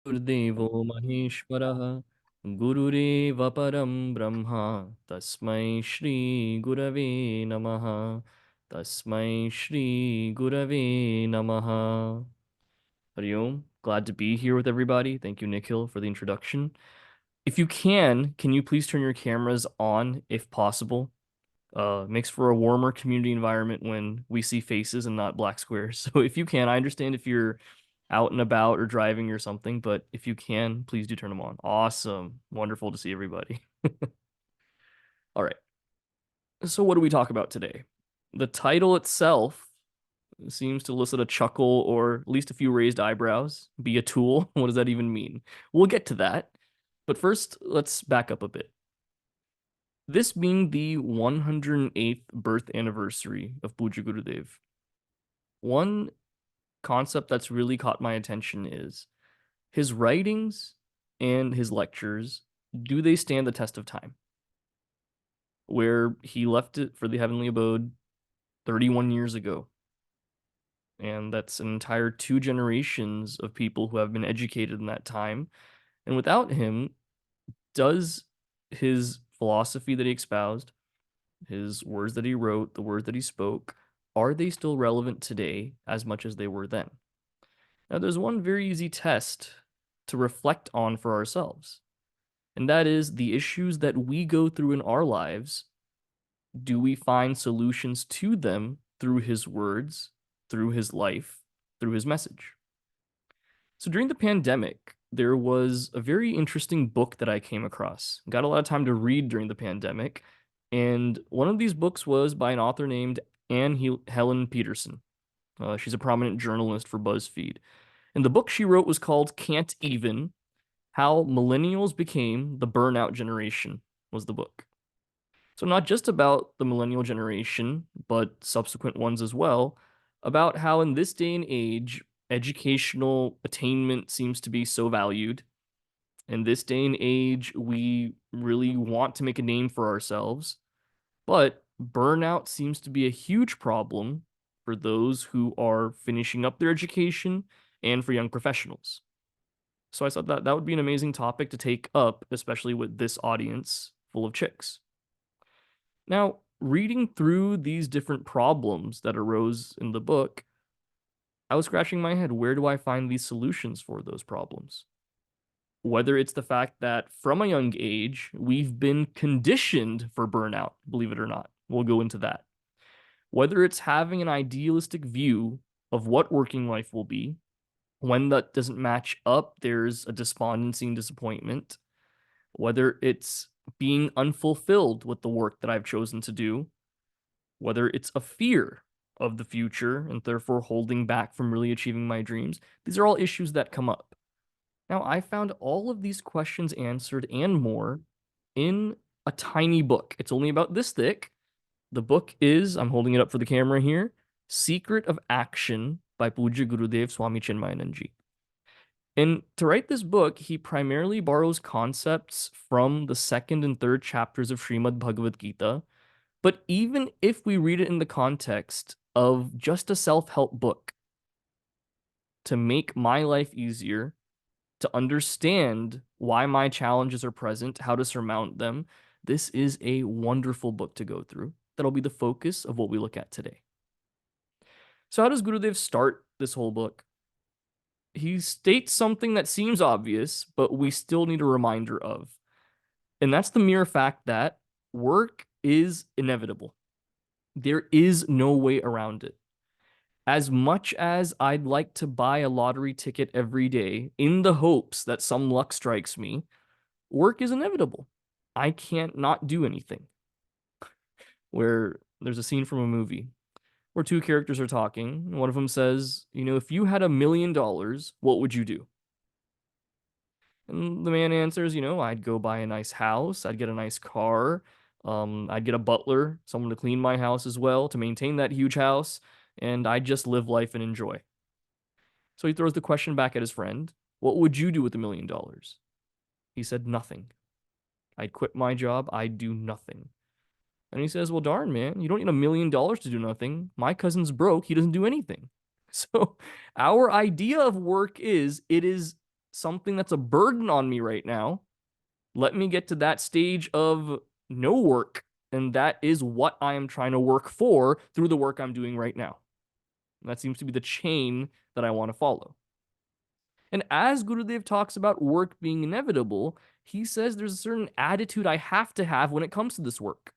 गुरुदेवो महेश्वरः गुरुरेव परं ब्रह्म तस्मै श्री गुरवे नमः तस्मै श्री गुरवे नमः. Hari Om. Glad to be here with everybody. Thank you, Nikhil, for the introduction. If you can you please turn your cameras on if possible? Makes for a warmer community environment when we see faces and not black squares. So if you can, I understand if you're out and about or driving or something, but if you can, please do turn them on. Awesome. Wonderful to see everybody. All right. So what do we talk about today? The title itself seems to elicit a chuckle or at least a few raised eyebrows. Be a tool. What does that even mean? We'll get to that. But first, let's back up a bit. This being the 108th birth anniversary of Puja Gurudev, one concept that's really caught my attention is his writings and his lectures, do they stand the test of time? Where he left it for the heavenly abode 31 years ago. And that's an entire two generations of people who have been educated in that time. And without him, does his philosophy that he espoused, his words that he wrote, the words that he spoke, are they still relevant today as much as they were then? Now, there's one very easy test to reflect on for ourselves, and that is the issues that we go through in our lives. Do we find solutions to them through his words, through his life, through his message? So during the pandemic, there was a very interesting book that I came across. Got a lot of time to read during the pandemic, and one of these books was by an author named Helen Peterson. She's a prominent journalist for BuzzFeed. And the book she wrote was called Can't Even: How Millennials Became the Burnout Generation was the book. So not just about the millennial generation, but subsequent ones as well, about how in this day and age, educational attainment seems to be so valued. In this day and age, we really want to make a name for ourselves, but burnout seems to be a huge problem for those who are finishing up their education and for young professionals. So I thought that that would be an amazing topic to take up, especially with this audience full of chicks. Now, reading through these different problems that arose in the book, I was scratching my head. Where do I find these solutions for those problems? Whether it's the fact that from a young age, we've been conditioned for burnout, believe it or not. We'll go into that. Whether it's having an idealistic view of what working life will be, when that doesn't match up, there's a despondency and disappointment. Whether it's being unfulfilled with the work that I've chosen to do, whether it's a fear of the future and therefore holding back from really achieving my dreams, these are all issues that come up. Now, I found all of these questions answered and more in a tiny book. It's only about this thick. The book is, I'm holding it up for the camera here, Secret of Action by Puja Gurudev Swami Chinmaya. And to write this book, he primarily borrows concepts from the second and third chapters of Srimad Bhagavad Gita. But even if we read it in the context of just a self-help book to make my life easier, to understand why my challenges are present, how to surmount them, this is a wonderful book to go through. That'll be the focus of what we look at today. So how does Gurudev start this whole book? He states something that seems obvious, but we still need a reminder of. And that's the mere fact that work is inevitable. There is no way around it. As much as I'd like to buy a lottery ticket every day in the hopes that some luck strikes me, work is inevitable. I can't not do anything. Where there's a scene from a movie where two characters are talking, and one of them says, if you had $1 million, what would you do? And the man answers, I'd go buy a nice house, I'd get a nice car, I'd get a butler, someone to clean my house as well, to maintain that huge house, and I'd just live life and enjoy. So he throws the question back at his friend, what would you do with $1 million? He said, nothing. I'd quit my job, I'd do nothing. And he says, well, darn, man, you don't need $1 million to do nothing. My cousin's broke, he doesn't do anything. So our idea of work is, it is something that's a burden on me right now. Let me get to that stage of no work. And that is what I am trying to work for through the work I'm doing right now. And that seems to be the chain that I want to follow. And as Gurudev talks about work being inevitable, he says there's a certain attitude I have to have when it comes to this work.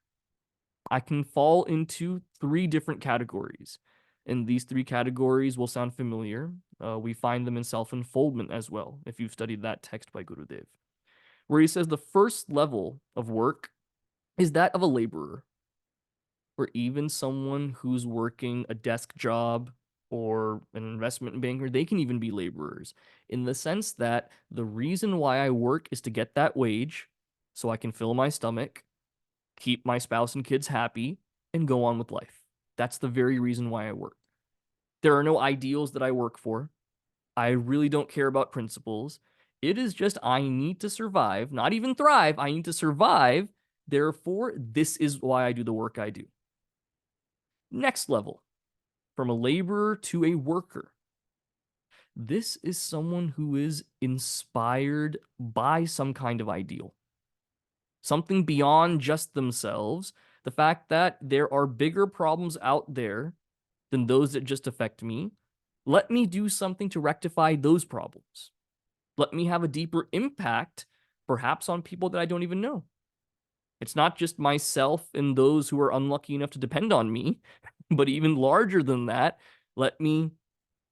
I can fall into three different categories. And these three categories will sound familiar. We find them in self-unfoldment as well, if you've studied that text by Gurudev, where he says the first level of work is that of a laborer, or even someone who's working a desk job or an investment banker. They can even be laborers in the sense that the reason why I work is to get that wage so I can fill my stomach, keep my spouse and kids happy, and go on with life. That's the very reason why I work. There are no ideals that I work for. I really don't care about principles. It is just I need to survive, not even thrive. I need to survive. Therefore, this is why I do the work I do. Next level, from a laborer to a worker. This is someone who is inspired by some kind of ideal, something beyond just themselves. The fact that there are bigger problems out there than those that just affect me. Let me do something to rectify those problems. Let me have a deeper impact, perhaps on people that I don't even know. It's not just myself and those who are unlucky enough to depend on me, but even larger than that, let me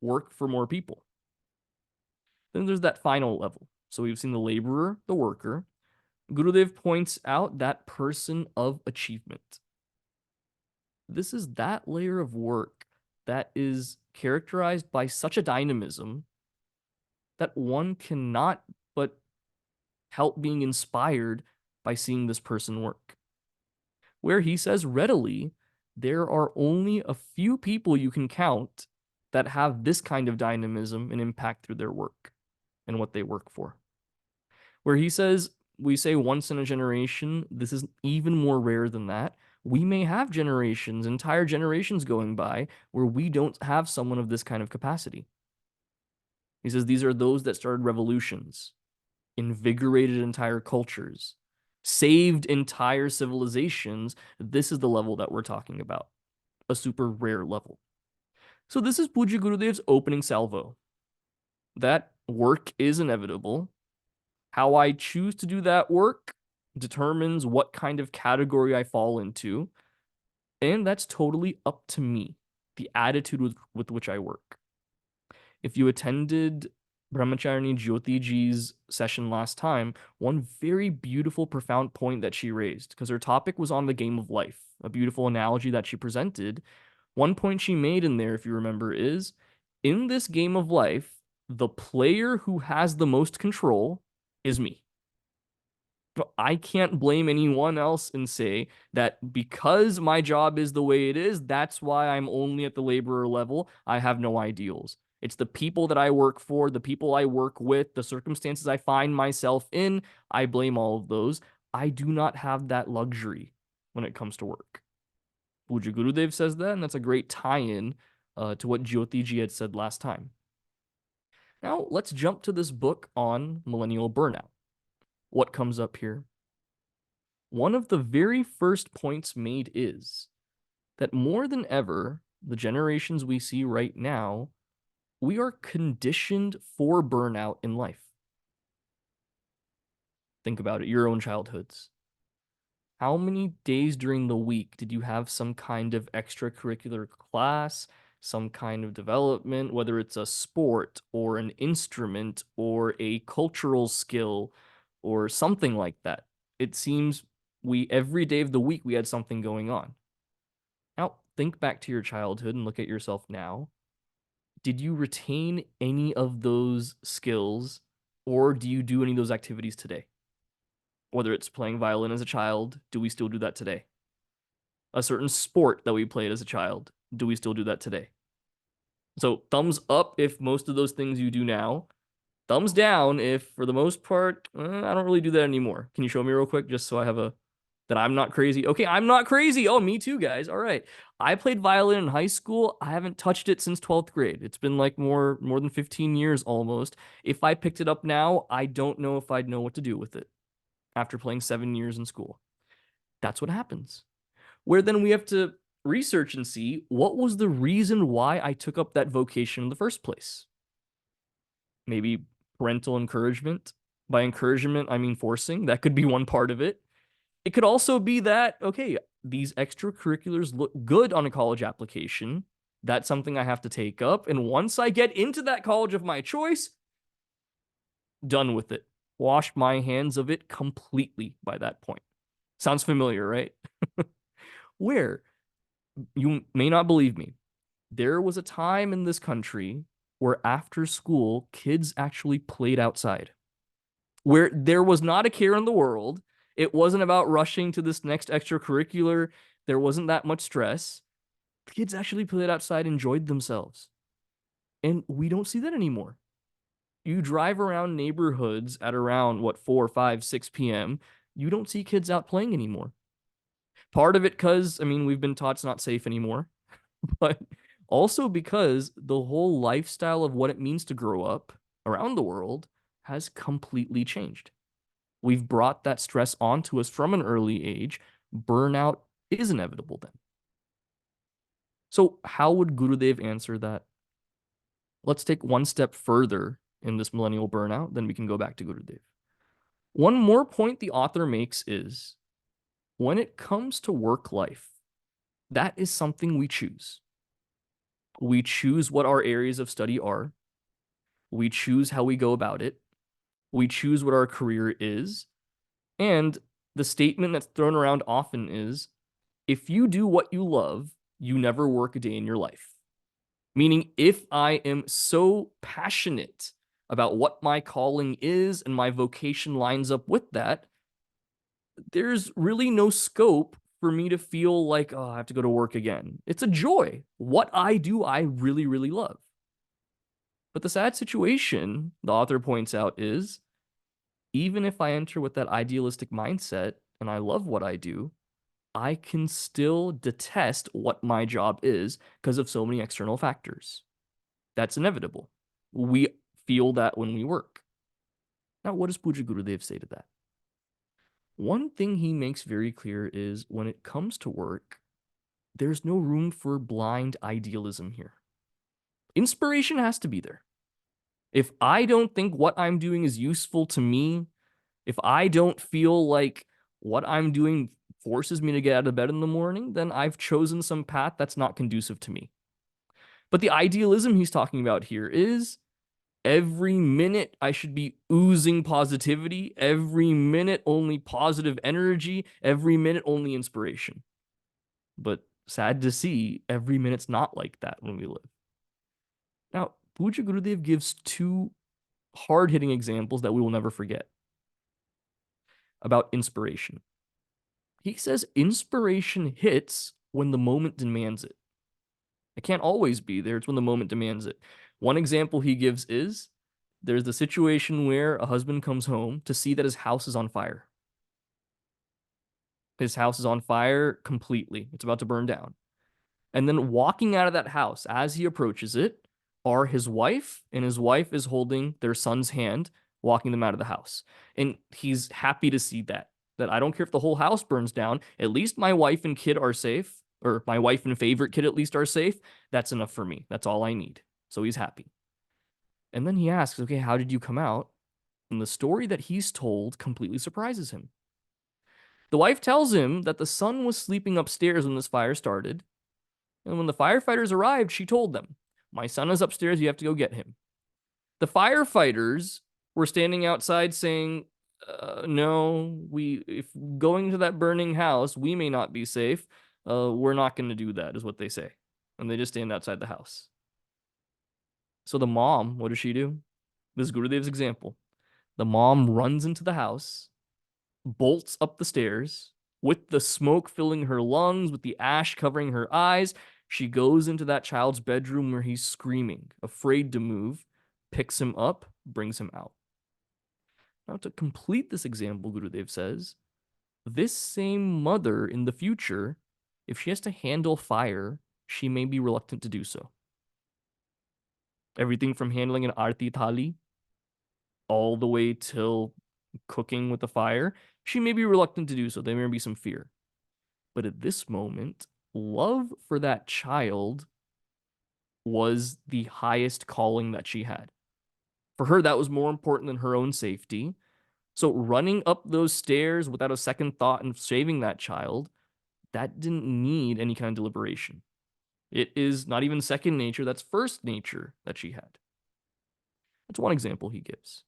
work for more people. Then there's that final level. So we've seen the laborer, the worker. Gurudev points out that person of achievement. This is that layer of work that is characterized by such a dynamism that one cannot but help being inspired by seeing this person work. Where he says readily, there are only a few people you can count that have this kind of dynamism and impact through their work and what they work for. Where he says, we say once in a generation, this is even more rare than that. We may have generations, entire generations going by where we don't have someone of this kind of capacity. He says these are those that started revolutions, invigorated entire cultures, saved entire civilizations. This is the level that we're talking about, a super rare level. So this is Pujya Gurudev's opening salvo. That work is inevitable. How I choose to do that work determines what kind of category I fall into. And that's totally up to me, the attitude with which I work. If you attended Brahmacharya Jyoti Ji's session last time, one very beautiful, profound point that she raised, because her topic was on the game of life, a beautiful analogy that she presented. One point she made in there, if you remember, is in this game of life, the player who has the most control is me. I can't blame anyone else and say that because my job is the way it is, that's why I'm only at the laborer level. I have no ideals. It's the people that I work for, the people I work with, the circumstances I find myself in. I blame all of those. I do not have that luxury when it comes to work. Pujya Gurudev says that, and that's a great tie-in to what Jyoti Ji had said last time. Now, let's jump to this book on millennial burnout. What comes up here? One of the very first points made is that more than ever, the generations we see right now, we are conditioned for burnout in life. Think about it, your own childhoods. How many days during the week did you have some kind of extracurricular class, some kind of development, whether it's a sport or an instrument or a cultural skill or something like that? It seems every day of the week we had something going on. Now, think back to your childhood and look at yourself now. Did you retain any of those skills, or do you do any of those activities today? Whether it's playing violin as a child, do we still do that today? A certain sport that we played as a child, do we still do that today? So thumbs up if most of those things you do now. Thumbs down if, for the most part, I don't really do that anymore. Can you show me real quick just so I have that I'm not crazy? Okay, I'm not crazy. Oh, me too, guys. All right. I played violin in high school. I haven't touched it since 12th grade. It's been like more than 15 years almost. If I picked it up now, I don't know if I'd know what to do with it after playing 7 years in school. That's what happens. Where then we have to research and see what was the reason why I took up that vocation in the first place. Maybe parental encouragement. By encouragement, I mean forcing. That could be one part of it. It could also be that, okay, these extracurriculars look good on a college application. That's something I have to take up. And once I get into that college of my choice, done with it. Wash my hands of it completely by that point. Sounds familiar, right? Where you may not believe me, there was a time in this country where after school, kids actually played outside, where there was not a care in the world. It wasn't about rushing to this next extracurricular. There wasn't that much stress. Kids actually played outside, enjoyed themselves. And we don't see that anymore. You drive around neighborhoods at around, what, 4, 5, 6 p.m., you don't see kids out playing anymore. Part of it because, I mean, we've been taught it's not safe anymore, but also because the whole lifestyle of what it means to grow up around the world has completely changed. We've brought that stress onto us from an early age. Burnout is inevitable then. So, how would Gurudev answer that? Let's take one step further in this millennial burnout, then we can go back to Gurudev. One more point the author makes is when it comes to work life, that is something we choose. We choose what our areas of study are. We choose how we go about it. We choose what our career is. And the statement that's thrown around often is if you do what you love, you never work a day in your life. Meaning, if I am so passionate about what my calling is and my vocation lines up with that, there's really no scope for me to feel like, oh, I have to go to work again. It's a joy. What I do, I really, really love. But the sad situation, the author points out, is even if I enter with that idealistic mindset and I love what I do, I can still detest what my job is because of so many external factors. That's inevitable. We feel that when we work. Now, what does Puja Gurudev say to that? One thing he makes very clear is when it comes to work, there's no room for blind idealism here. Inspiration has to be there. If I don't think what I'm doing is useful to me, if I don't feel like what I'm doing forces me to get out of bed in the morning, then I've chosen some path that's not conducive to me. But the idealism he's talking about here is every minute I should be oozing positivity, every minute only positive energy, every minute only inspiration. But sad to see, every minute's not like that when we live. Now, Puja Gurudev gives two hard-hitting examples that we will never forget about inspiration. He says inspiration hits when the moment demands it. It can't always be there. It's when the moment demands it. One example he gives is there's the situation where a husband comes home to see that his house is on fire. His house is on fire completely. It's about to burn down. And then walking out of that house as he approaches it are his wife, and his wife is holding their son's hand, walking them out of the house. And he's happy to see that. That I don't care if the whole house burns down, at least my wife and kid are safe, or my wife and favorite kid at least are safe. That's enough for me. That's all I need. So he's happy. And then he asks, okay, how did you come out? And the story that he's told completely surprises him. The wife tells him that the son was sleeping upstairs when this fire started. And when the firefighters arrived, she told them, my son is upstairs. You have to go get him. The firefighters were standing outside saying, no, if going to that burning house, we may not be safe. We're not going to do that, is what they say. And they just stand outside the house. So the mom, what does she do? This is Gurudev's example. The mom runs into the house, bolts up the stairs, with the smoke filling her lungs, with the ash covering her eyes. She goes into that child's bedroom where he's screaming, afraid to move, picks him up, brings him out. Now, to complete this example, Gurudev says, this same mother in the future If she has to handle fire, she may be reluctant to do so. Everything from handling an arti thali all the way till cooking with the fire, she may be reluctant to do so. There may be some fear. But at this moment, love for that child was the highest calling that she had. For her, that was more important than her own safety. So running up those stairs without a second thought and saving that child, that didn't need any kind of deliberation. It is not even second nature, that's first nature that she had. That's one example he gives.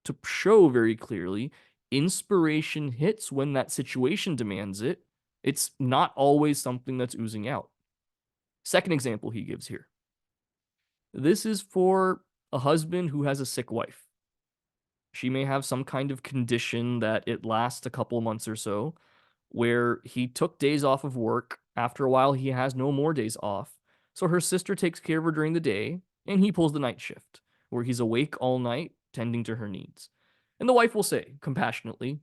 To show very clearly, inspiration hits when that situation demands it. It's not always something that's oozing out. Second example he gives here. This is for a husband who has a sick wife. She may have some kind of condition that it lasts a couple months or so, where he took days off of work. After a while, he has no more days off. So her sister takes care of her during the day, and he pulls the night shift, where he's awake all night, tending to her needs. And the wife will say, compassionately,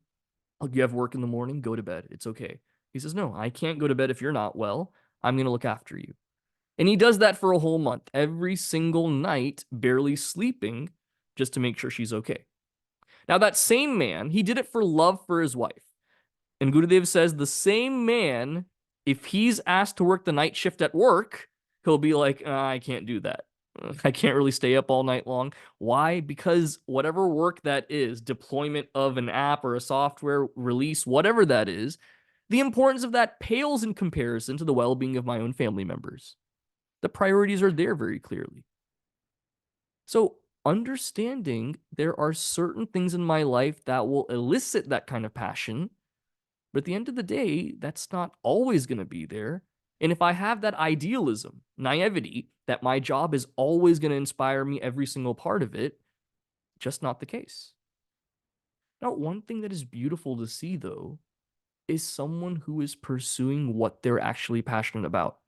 "Oh, you have work in the morning, go to bed. It's okay." He says, "No, I can't go to bed if you're not well. I'm going to look after you." And he does that for a whole month, every single night, barely sleeping, just to make sure she's okay. Now, that same man, he did it for love for his wife. And Gurudev says the same man, if he's asked to work the night shift at work, he'll be like, I can't do that. I can't really stay up all night long. Why? Because whatever work that is, deployment of an app or a software release, whatever that is, the importance of that pales in comparison to the well being of my own family members. The priorities are there very clearly. So, understanding there are certain things in my life that will elicit that kind of passion. But at the end of the day, that's not always going to be there. And if I have that idealism, naivety, that my job is always going to inspire me every single part of it, just not the case. Now, one thing that is beautiful to see, though, is someone who is pursuing what they're actually passionate about.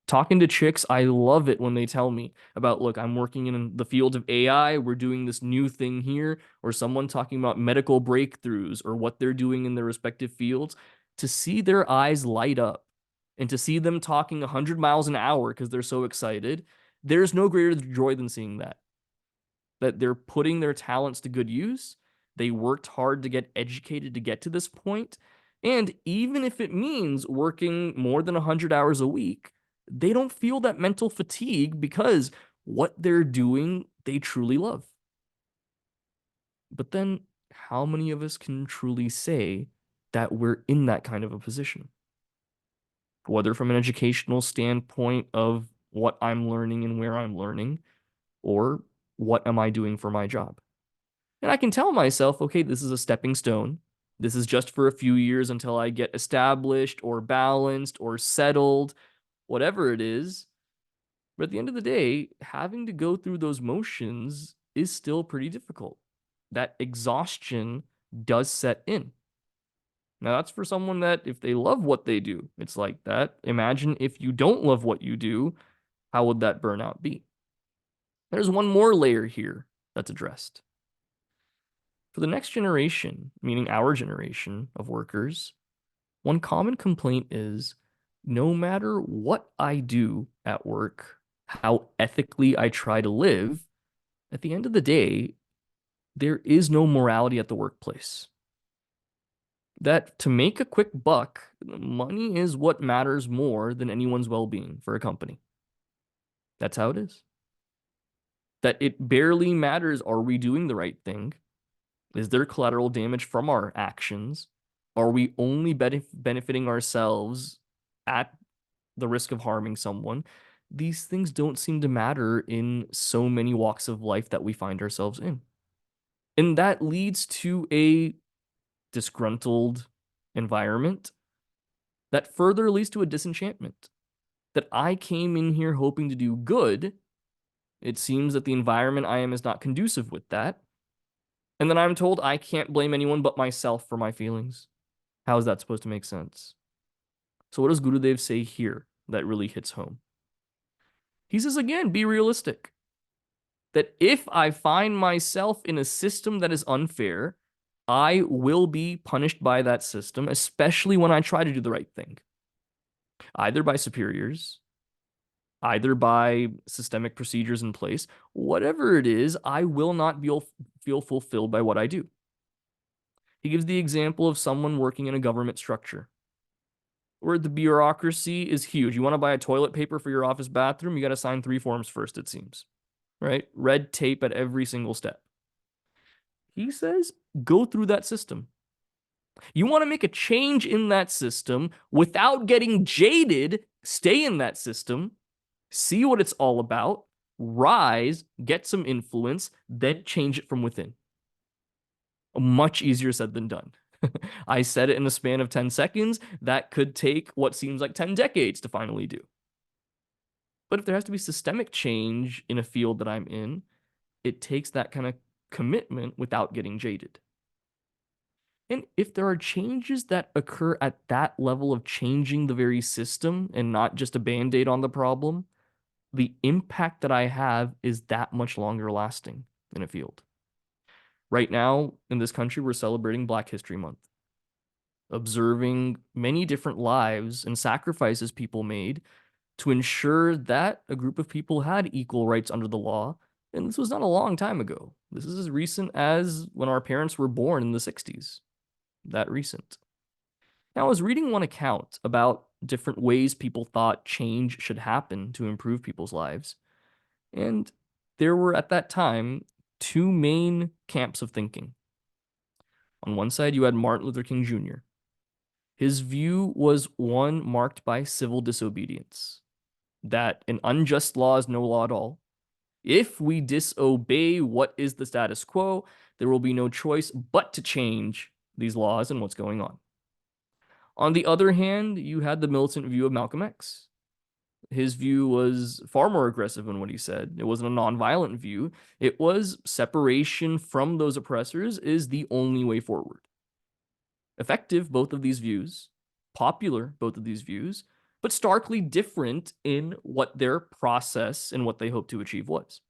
Talking to chicks, I love it when they tell me about, look, I'm working in the field of AI, we're doing this new thing here, or someone talking about medical breakthroughs or what they're doing in their respective fields. To see their eyes light up and to see them talking 100 miles an hour because they're so excited, there's no greater joy than seeing that. That they're putting their talents to good use. They worked hard to get educated to get to this point. And even if it means working more than 100 hours a week, they don't feel that mental fatigue because what they're doing, they truly love. But then, how many of us can truly say that we're in that kind of a position? Whether from an educational standpoint of what I'm learning and where I'm learning, or what am I doing for my job? And I can tell myself, okay, this is a stepping stone. This is just for a few years until I get established or balanced or settled, whatever it is. But at the end of the day, having to go through those motions is still pretty difficult. That exhaustion does set in. Now, that's for someone that if they love what they do, it's like that. Imagine if you don't love what you do, how would that burnout be? There's one more layer here that's addressed. For the next generation, meaning our generation of workers, one common complaint is no matter what I do at work, how ethically I try to live, at the end of the day, there is no morality at the workplace. That to make a quick buck, money is what matters more than anyone's well being for a company. That's how it is. That it barely matters, are we doing the right thing? Is there collateral damage from our actions? Are we only benefiting ourselves at the risk of harming someone? These things don't seem to matter in so many walks of life that we find ourselves in. And that leads to a disgruntled environment that further leads to a disenchantment. That I came in here hoping to do good. It seems that the environment I am is not conducive with that. And then I'm told I can't blame anyone but myself for my feelings. How is that supposed to make sense? So what does Gurudev say here that really hits home? He says again, be realistic. That if I find myself in a system that is unfair, I will be punished by that system, especially when I try to do the right thing, either by superiors, either by systemic procedures in place. Whatever it is, I will not feel fulfilled by what I do. He gives the example of someone working in a government structure where the bureaucracy is huge. You want to buy a toilet paper for your office bathroom, you got to sign 3 forms first, it seems, right? Red tape at every single step. He says, go through that system. You want to make a change in that system without getting jaded, stay in that system, see what it's all about, rise, get some influence, then change it from within. Much easier said than done. I said it in a span of 10 seconds. That could take what seems like 10 decades to finally do. But if there has to be systemic change in a field that I'm in, it takes that kind of commitment without getting jaded. And if there are changes that occur at that level of changing the very system and not just a band-aid on the problem, the impact that I have is that much longer lasting in a field. Right now in this country, we're celebrating Black History Month, observing many different lives and sacrifices people made to ensure that a group of people had equal rights under the law. And this was not a long time ago. This is as recent as when our parents were born in the 60s. That recent. Now, I was reading one account about different ways people thought change should happen to improve people's lives. And there were at that time 2 main camps of thinking. On one side, you had Martin Luther King Jr. His view was one marked by civil disobedience, that an unjust law is no law at all. If we disobey what is the status quo, there will be no choice but to change these laws and what's going on. On the other hand, you had the militant view of Malcolm X. His view was far more aggressive in what he said. It wasn't a nonviolent view. It was separation from those oppressors is the only way forward. Effective, both of these views, popular, both of these views, but starkly different in what their process and what they hoped to achieve was.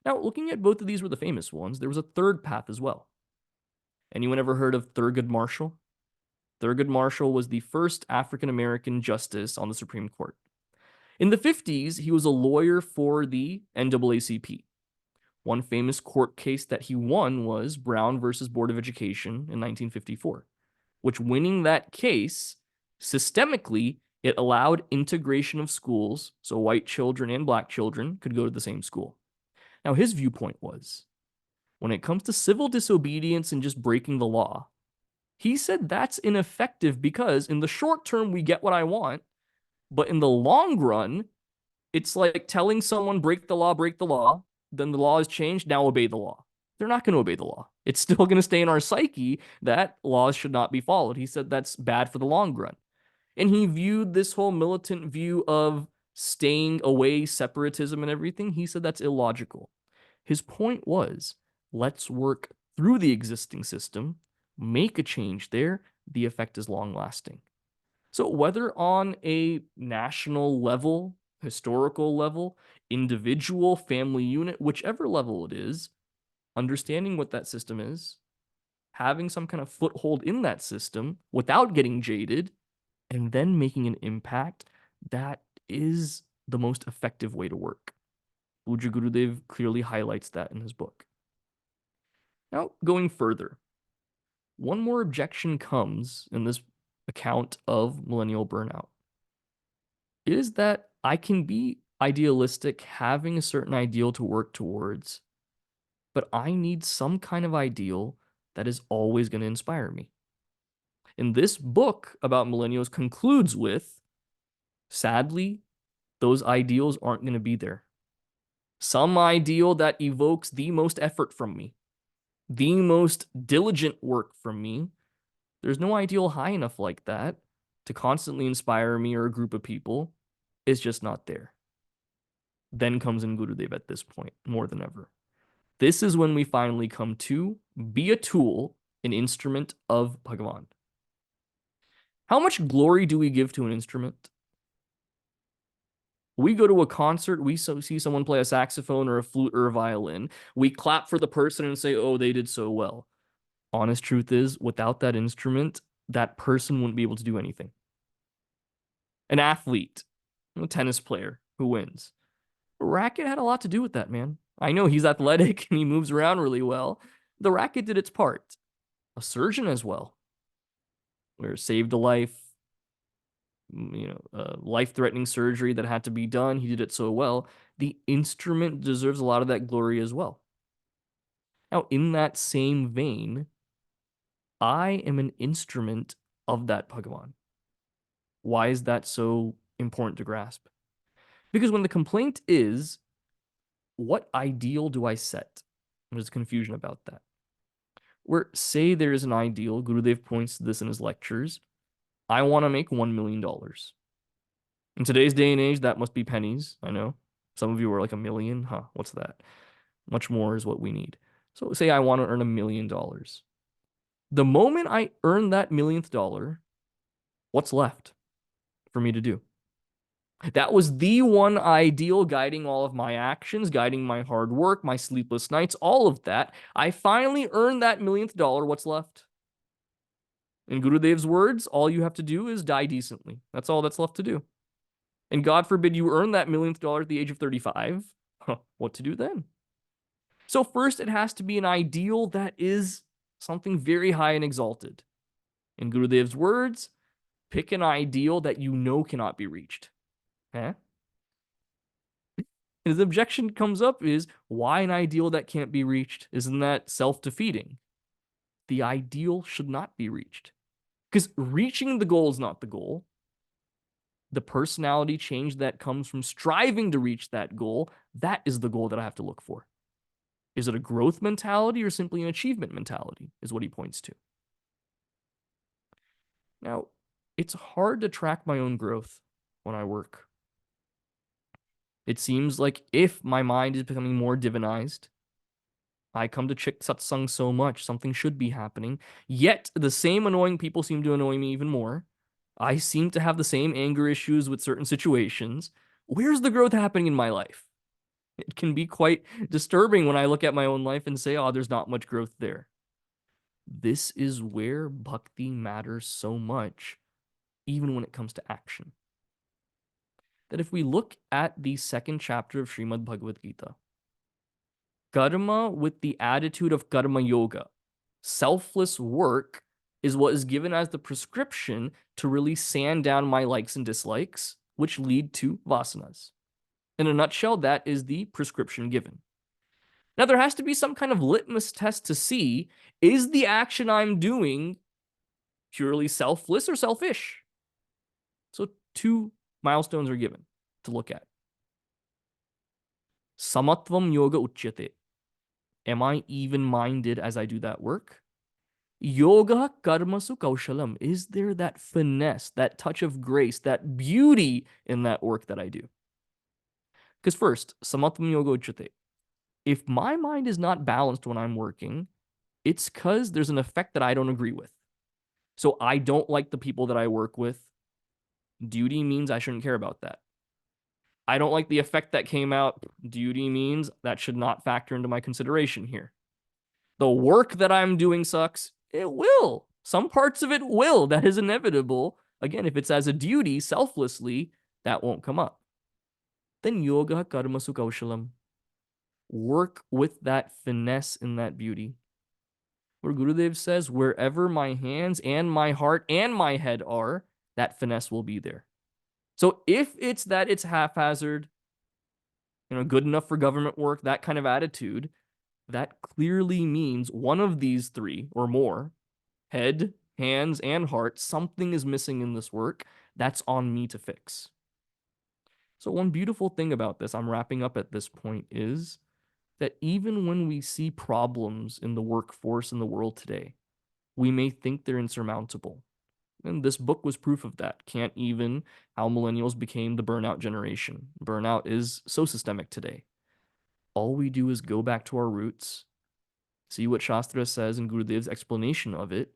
Now, looking at both of these were the famous ones, there was a third path as well. Anyone ever heard of Thurgood Marshall? Thurgood Marshall was the first African American justice on the Supreme Court. In the 50s, he was a lawyer for the NAACP. One famous court case that he won was Brown versus Board of Education in 1954, which winning that case, systemically, it allowed integration of schools so white children and black children could go to the same school. Now, his viewpoint was, when it comes to civil disobedience and just breaking the law, he said that's ineffective because in the short term, we get what I want, but in the long run, it's like telling someone break the law, then the law is changed, now obey the law. They're not going to obey the law. It's still going to stay in our psyche that laws should not be followed. He said that's bad for the long run. And he viewed this whole militant view of staying away, separatism and everything. He said that's illogical. His point was, let's work through the existing system, make a change there. The effect is long lasting. So whether on a national level, historical level, individual, family unit, whichever level it is, understanding what that system is, having some kind of foothold in that system without getting jaded, and then making an impact, that is the most effective way to work. Pujya Gurudev clearly highlights that in his book. Now, going further, one more objection comes in this account of millennial burnout. It is that I can be idealistic, having a certain ideal to work towards, but I need some kind of ideal that is always going to inspire me. And this book about millennials concludes with, sadly, those ideals aren't going to be there. Some ideal that evokes the most effort from me, the most diligent work from me. There's no ideal high enough like that to constantly inspire me or a group of people. It's just not there. Then comes in Gurudev at this point, more than ever. This is when we finally come to be a tool, an instrument of Bhagavan. How much glory do we give to an instrument? We go to a concert, we see someone play a saxophone or a flute or a violin. We clap for the person and say, oh, they did so well. Honest truth is, without that instrument, that person wouldn't be able to do anything. An athlete, a tennis player who wins. The racket had a lot to do with that, man. I know he's athletic and he moves around really well. The racket did its part. A surgeon as well, where it saved a life, life-threatening surgery that had to be done. He did it so well. The instrument deserves a lot of that glory as well. Now, in that same vein, I am an instrument of that Bhagavan. Why is that so important to grasp? Because when the complaint is, what ideal do I set? There's confusion about that. Where, say there is an ideal, Gurudev points to this in his lectures, I want to make $1 million. In today's day and age, that must be pennies. I know. Some of you are like a million. Huh, what's that? Much more is what we need. So say I want to earn $1 million. The moment I earn that millionth dollar, what's left for me to do? That was the one ideal guiding all of my actions, guiding my hard work, my sleepless nights, all of that. I finally earned that millionth dollar. What's left? In Gurudev's words, all you have to do is die decently. That's all that's left to do. And God forbid you earn that millionth dollar at the age of 35. What to do then? So first, it has to be an ideal that is something very high and exalted. In Gurudev's words, pick an ideal that you know cannot be reached. His objection comes up is, why an ideal that can't be reached? Isn't that self-defeating? The ideal should not be reached. Because reaching the goal is not the goal. The personality change that comes from striving to reach that goal, that is the goal that I have to look for. Is it a growth mentality or simply an achievement mentality, is what he points to. Now, it's hard to track my own growth when I work. It seems like if my mind is becoming more divinized, I come to CHYK satsang so much, something should be happening. Yet the same annoying people seem to annoy me even more. I seem to have the same anger issues with certain situations. Where's the growth happening in my life? It can be quite disturbing when I look at my own life and say, oh, there's not much growth there. This is where bhakti matters so much, even when it comes to action. That if we look at the second chapter of Srimad Bhagavad Gita, karma with the attitude of karma yoga, selfless work, is what is given as the prescription to really sand down my likes and dislikes, which lead to vasanas. In a nutshell, that is the prescription given. Now, there has to be some kind of litmus test to see, is the action I'm doing purely selfless or selfish? So 2 milestones are given to look at. Samatvam yoga uchyate. Am I even-minded as I do that work? Yoga karmasu kaushalam. Is there that finesse, that touch of grace, that beauty in that work that I do? Because first, samatvam yoga uchyate. If my mind is not balanced when I'm working, it's because there's an effect that I don't agree with. So I don't like the people that I work with. Duty means I shouldn't care about that. I don't like the effect that came out. Duty means that should not factor into my consideration here. The work that I'm doing sucks. It will. Some parts of it will. That is inevitable. Again, if it's as a duty, selflessly, that won't come up. Then yoga karmasu kaushalam. Work with that finesse and that beauty. Where Gurudev says, wherever my hands and my heart and my head are, that finesse will be there. So if it's that it's haphazard, good enough for government work, that kind of attitude, that clearly means one of these 3 or more, head, hands, and heart, something is missing in this work. That's on me to fix. So one beautiful thing about this, I'm wrapping up at this point, is that even when we see problems in the workforce in the world today, we may think they're insurmountable. And this book was proof of that. Can't even how millennials became the burnout generation. Burnout is so systemic today. All we do is go back to our roots, see what Shastra says in Gurudev's explanation of it,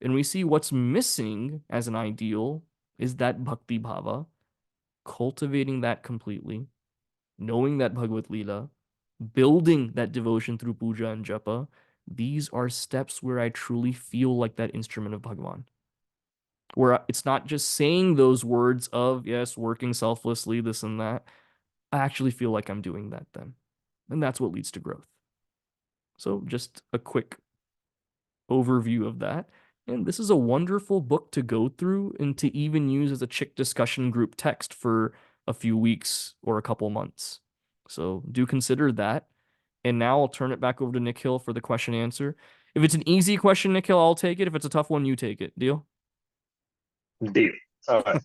and we see what's missing as an ideal is that bhakti bhava, cultivating that completely, knowing that Bhagavad Leela, building that devotion through puja and japa, these are steps where I truly feel like that instrument of Bhagavan, where it's not just saying those words of, yes, working selflessly, this and that. I actually feel like I'm doing that then. And that's what leads to growth. So just a quick overview of that. And this is a wonderful book to go through and to even use as a CHYK discussion group text for a few weeks or a couple months. So do consider that. And now I'll turn it back over to Nikhil for the question and answer. If it's an easy question, Nikhil, I'll take it. If it's a tough one, you take it. Deal? Deal. All right.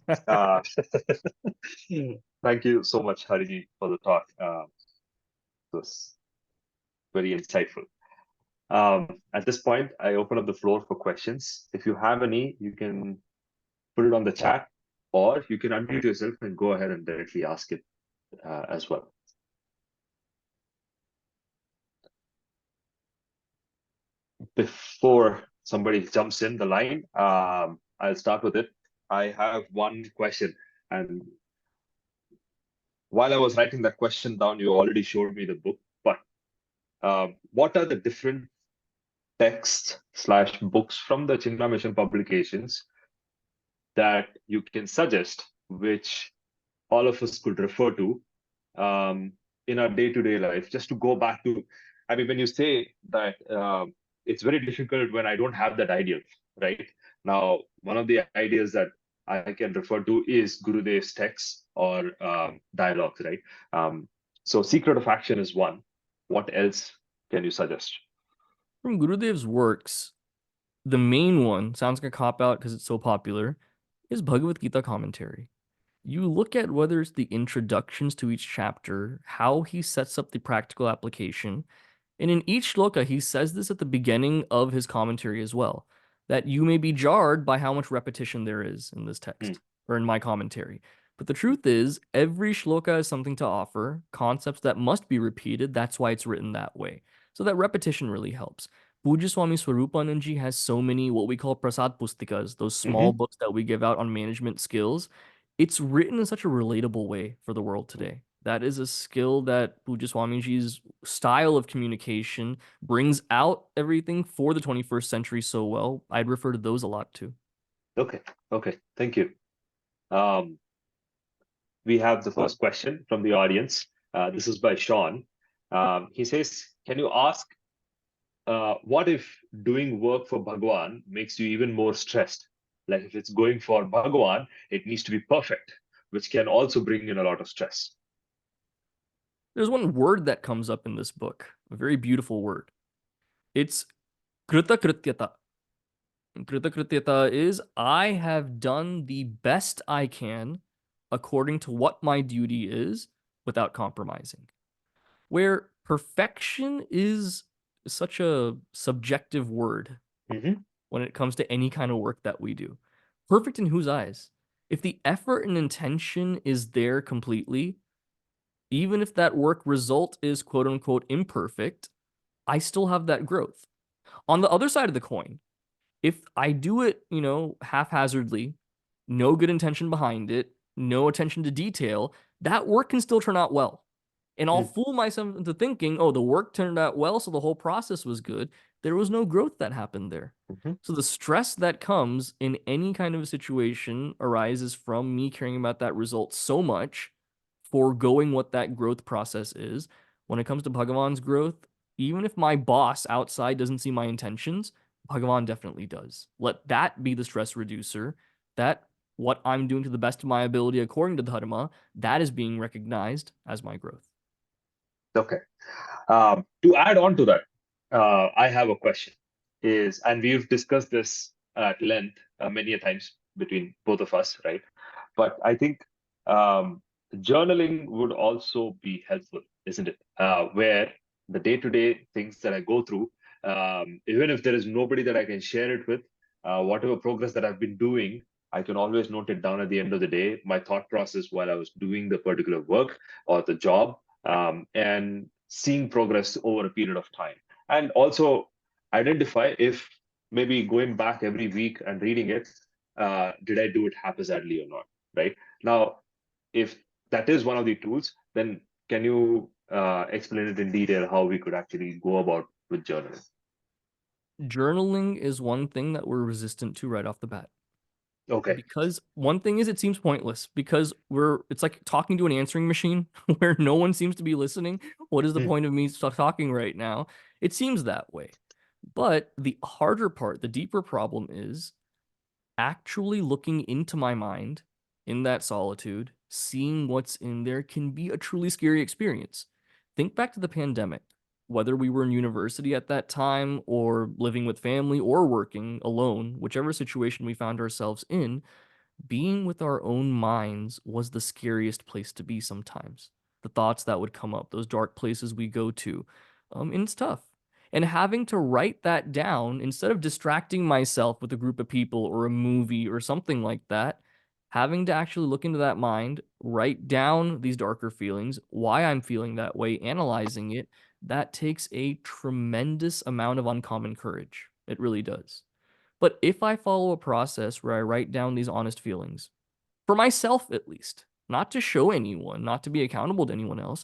Thank you so much, Harini, for the talk. It was very insightful. At this point, I open up the floor for questions. If you have any, you can put it on the chat, or you can unmute yourself and go ahead and directly ask it as well. Before somebody jumps in the line, I'll start with it. I have one question, and while I was writing that question down, you already showed me the book, but what are the different texts/books from the Chinmaya Mission publications that you can suggest, which all of us could refer to in our day-to-day life, just to go back to, I mean, when you say that it's very difficult when I don't have that ideal, right? Now, one of the ideas that I can refer to is Gurudev's texts or dialogues, right? So Secret of Action is one. What else can you suggest? From Gurudev's works, the main one, sounds like a cop-out because it's so popular, is Bhagavad Gita commentary. You look at whether it's the introductions to each chapter, how he sets up the practical application, and in each shloka, he says this at the beginning of his commentary as well, that you may be jarred by how much repetition there is in this text or in my commentary. But the truth is, every shloka has something to offer, concepts that must be repeated. That's why it's written that way. So that repetition really helps. Pujya Swami Swarupananji has so many what we call prasad pustikas, those small books that we give out on management skills. It's written in such a relatable way for the world today. That is a skill that Pujya Swamiji's style of communication brings out everything for the 21st century so well. I'd refer to those a lot too. Okay, thank you. We have the first question from the audience. This is by Sean. He says, can you ask, what if doing work for Bhagavan makes you even more stressed? Like if it's going for Bhagavan, it needs to be perfect, which can also bring in a lot of stress. There's one word that comes up in this book, a very beautiful word. It's kritakrityata. Kritakrityata is I have done the best I can according to what my duty is without compromising. Where perfection is such a subjective word when it comes to any kind of work that we do. Perfect in whose eyes? If the effort and intention is there completely, even if that work result is quote unquote imperfect, I still have that growth. On the other side of the coin, if I do it, haphazardly, no good intention behind it, no attention to detail, that work can still turn out well. And I'll fool myself into thinking, oh, the work turned out well, so the whole process was good. There was no growth that happened there. So the stress that comes in any kind of a situation arises from me caring about that result so much, foregoing what that growth process is. When it comes to Bhagavan's growth, even if my boss outside doesn't see my intentions, Bhagavan definitely does. Let that be the stress reducer. That what I'm doing to the best of my ability according to Dharma, that is being recognized as my growth. Okay. To add on to that, I have a question. And we've discussed this at length many a times between both of us, right? But I think journaling would also be helpful, isn't it? Where the day-to-day things that I go through, even if there is nobody that I can share it with, whatever progress that I've been doing, I can always note it down at the end of the day, my thought process while I was doing the particular work or the job, and seeing progress over a period of time. And also identify if maybe going back every week and reading it, did I do it haphazardly or not, right? Now, if that is one of the tools, then can you explain it in detail how we could actually go about with journaling? Journaling is one thing that we're resistant to right off the bat. Okay. Because one thing is it seems pointless because it's like talking to an answering machine where no one seems to be listening. What is the Hmm. point of me talking right now? It seems that way. But the harder part, the deeper problem is actually looking into my mind in that solitude, seeing what's in there can be a truly scary experience. Think back to the pandemic, whether we were in university at that time or living with family or working alone, whichever situation we found ourselves in, being with our own minds was the scariest place to be sometimes. The thoughts that would come up, those dark places we go to. And it's tough. And having to write that down instead of distracting myself with a group of people or a movie or something like that, having to actually look into that mind, write down these darker feelings, why I'm feeling that way, analyzing it, that takes a tremendous amount of uncommon courage. It really does. But if I follow a process where I write down these honest feelings, for myself at least, not to show anyone, not to be accountable to anyone else,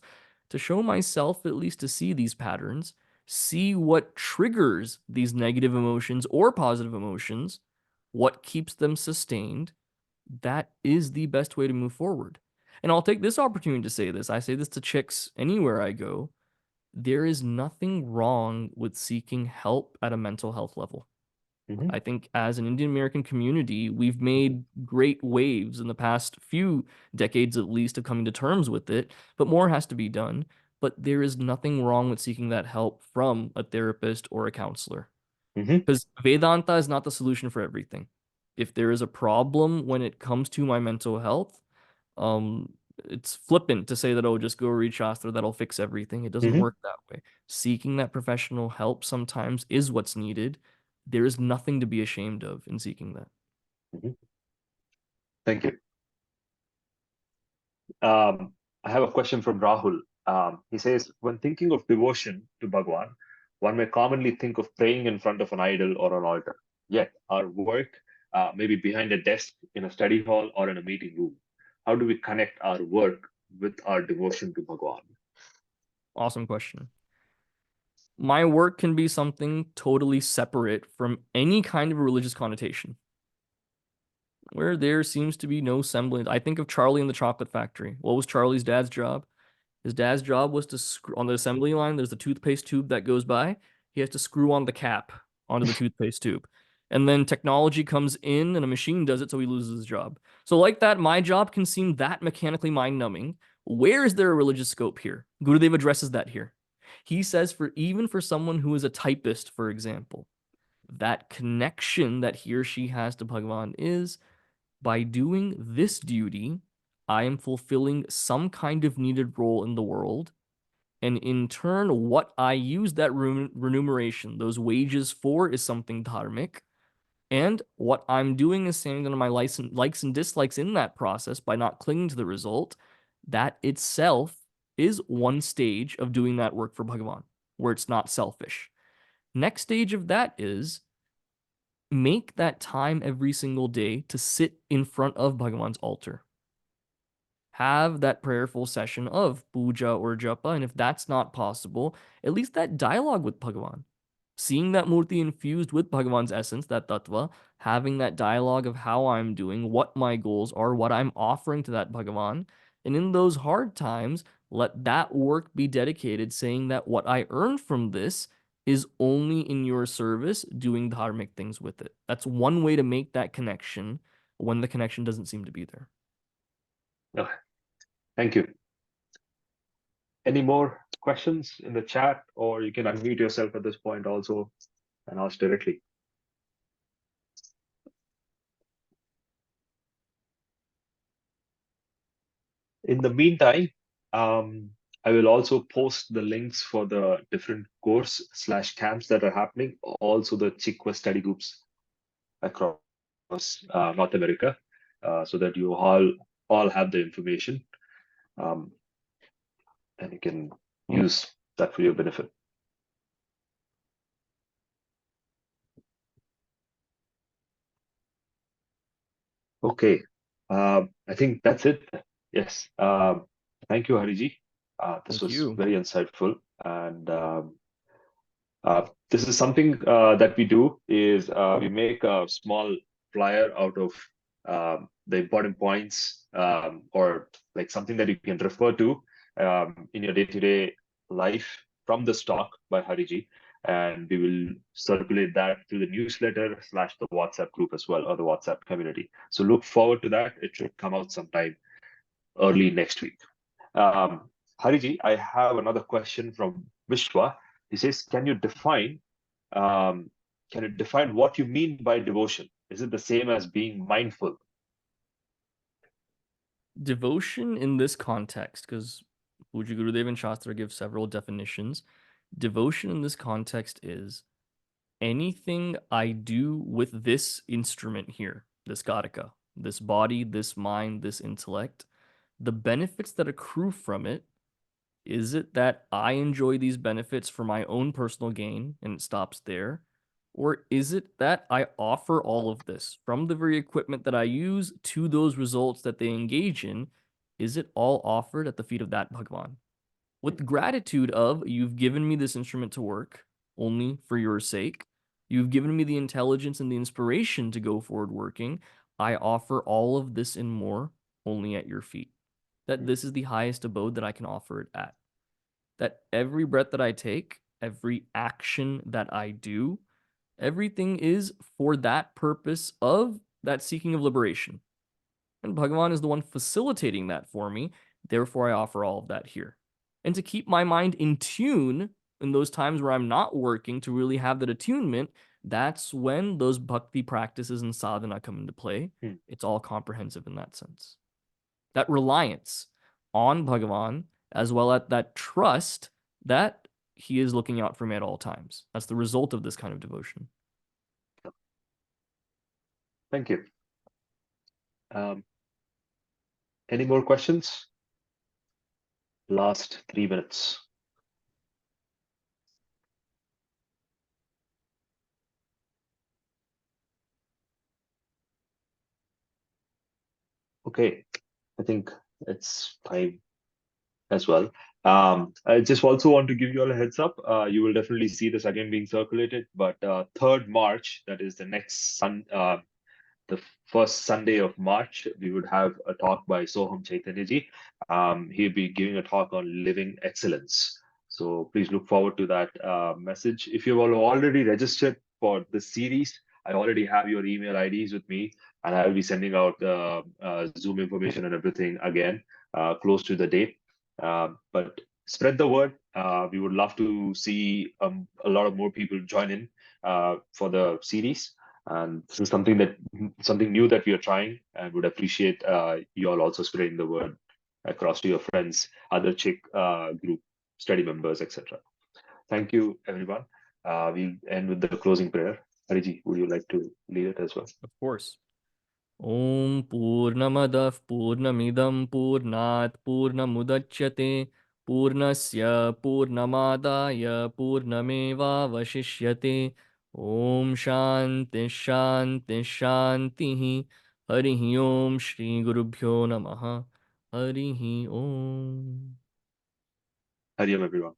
to show myself at least to see these patterns, see what triggers these negative emotions or positive emotions, what keeps them sustained, that is the best way to move forward. And I'll take this opportunity to say this. I say this to chicks anywhere I go. There is nothing wrong with seeking help at a mental health level. Hmm. I think as an Indian American community, we've made great waves in the past few decades at least of coming to terms with it, but more has to be done. But there is nothing wrong with seeking that help from a therapist or a counselor Hmm. because Vedanta is not the solution for everything. If there is a problem when it comes to my mental health, um, it's flippant to say that, oh, just go read Shastra, that'll fix everything. It doesn't Hmm. work that way. Seeking that professional help sometimes is what's needed. There is nothing to be ashamed of in seeking that. Hmm. Thank you. I have a question from Rahul. He says, when thinking of devotion to Bhagavan, one may commonly think of praying in front of an idol or an altar. Yet, our work may be behind a desk, in a study hall, or in a meeting room. How do we connect our work with our devotion to Bhagavan? Awesome question. My work can be something totally separate from any kind of religious connotation, where there seems to be no semblance. I think of Charlie and the Chocolate Factory. What was Charlie's dad's job? His dad's job was to screw on the assembly line. There's the toothpaste tube that goes by. He has to screw on the cap onto the toothpaste tube. And then technology comes in and a machine does it, so he loses his job. So, like that, my job can seem that mechanically mind numbing. Where is there a religious scope here? Gurudev addresses that here. He says, for even for someone who is a typist, for example, that connection that he or she has to Bhagavan is by doing this duty, I am fulfilling some kind of needed role in the world. And in turn, what I use that remuneration, those wages for, is something dharmic. And what I'm doing is standing under my likes and dislikes in that process by not clinging to the result. That itself is one stage of doing that work for Bhagavan, where it's not selfish. Next stage of that is make that time every single day to sit in front of Bhagavan's altar. Have that prayerful session of puja or japa, and if that's not possible, at least that dialogue with Bhagavan. Seeing that murti infused with Bhagavan's essence, that tattva, having that dialogue of how I'm doing, what my goals are, what I'm offering to that Bhagavan. And in those hard times, let that work be dedicated, saying that what I earn from this is only in your service, doing dharmic things with it. That's one way to make that connection when the connection doesn't seem to be there. Okay, thank you. Any more questions in the chat, or you can unmute yourself at this point also and ask directly. In the meantime, I will also post the links for the different course/camps that are happening, also the CHYK West study groups across North America, so that you all have the information, um, and you can use that for your benefit. Okay, I think that's it. Yes. Thank you, Hariji. This Thank was you. very insightful, and This is something that we do is we make a small flyer out of the important points or like something that you can refer to in your day-to-day life from the stock by Hariji. And we will circulate that through the newsletter slash the WhatsApp group as well, or the WhatsApp community. So look forward to that. It should come out sometime early next week. Um, Hariji, I have another question from Vishwa. He says, um, can you define what you mean by devotion? Is it the same as being mindful? Devotion in this context, because Puja Gurudev and Shastra give several definitions. Devotion in this context is anything I do with this instrument here, this Gadaka, this body, this mind, this intellect, the benefits that accrue from it. Is it that I enjoy these benefits for my own personal gain and it stops there? Or is it that I offer all of this from the very equipment that I use to those results that they engage in? Is it all offered at the feet of that Bhagavan? With gratitude of, you've given me this instrument to work only for your sake. You've given me the intelligence and the inspiration to go forward working. I offer all of this and more only at your feet. That this is the highest abode that I can offer it at. That every breath that I take, every action that I do, everything is for that purpose of that seeking of liberation. And Bhagavan is the one facilitating that for me. Therefore, I offer all of that here. And to keep my mind in tune in those times where I'm not working to really have that attunement, that's when those bhakti practices and sadhana come into play. Hmm. It's all comprehensive in that sense. That reliance on Bhagavan, as well as that trust that he is looking out for me at all times. That's the result of this kind of devotion. Thank you. Um, any more questions? Last 3 minutes. Okay, I think it's time as well. I just also want to give you all a heads up. You will definitely see this again being circulated, but 3rd March, that is the next the first Sunday of March, we would have a talk by Soham Chaitanya ji. He'll be giving a talk on living excellence. So please look forward to that message. If you've already registered for the series, I already have your email IDs with me, and I'll be sending out Zoom information and everything again close to the date. But spread the word. We would love to see a lot of more people join in for the series. And this is something new that we are trying, and would appreciate you all also spreading the word across to your friends, other CHYK group study members, etc. Thank you, everyone. We end with the closing prayer. Hariji, would you like to lead it as well? Of course. Om Purnamadah Purnamidam Purnat Purnamudachyate Purnasya Purnamadaya Purnameva Vashishyate Om Shanti Shanti Shanti Harihi Om Shri Gurubhyo Namaha Harihi Om. Hariam, everyone.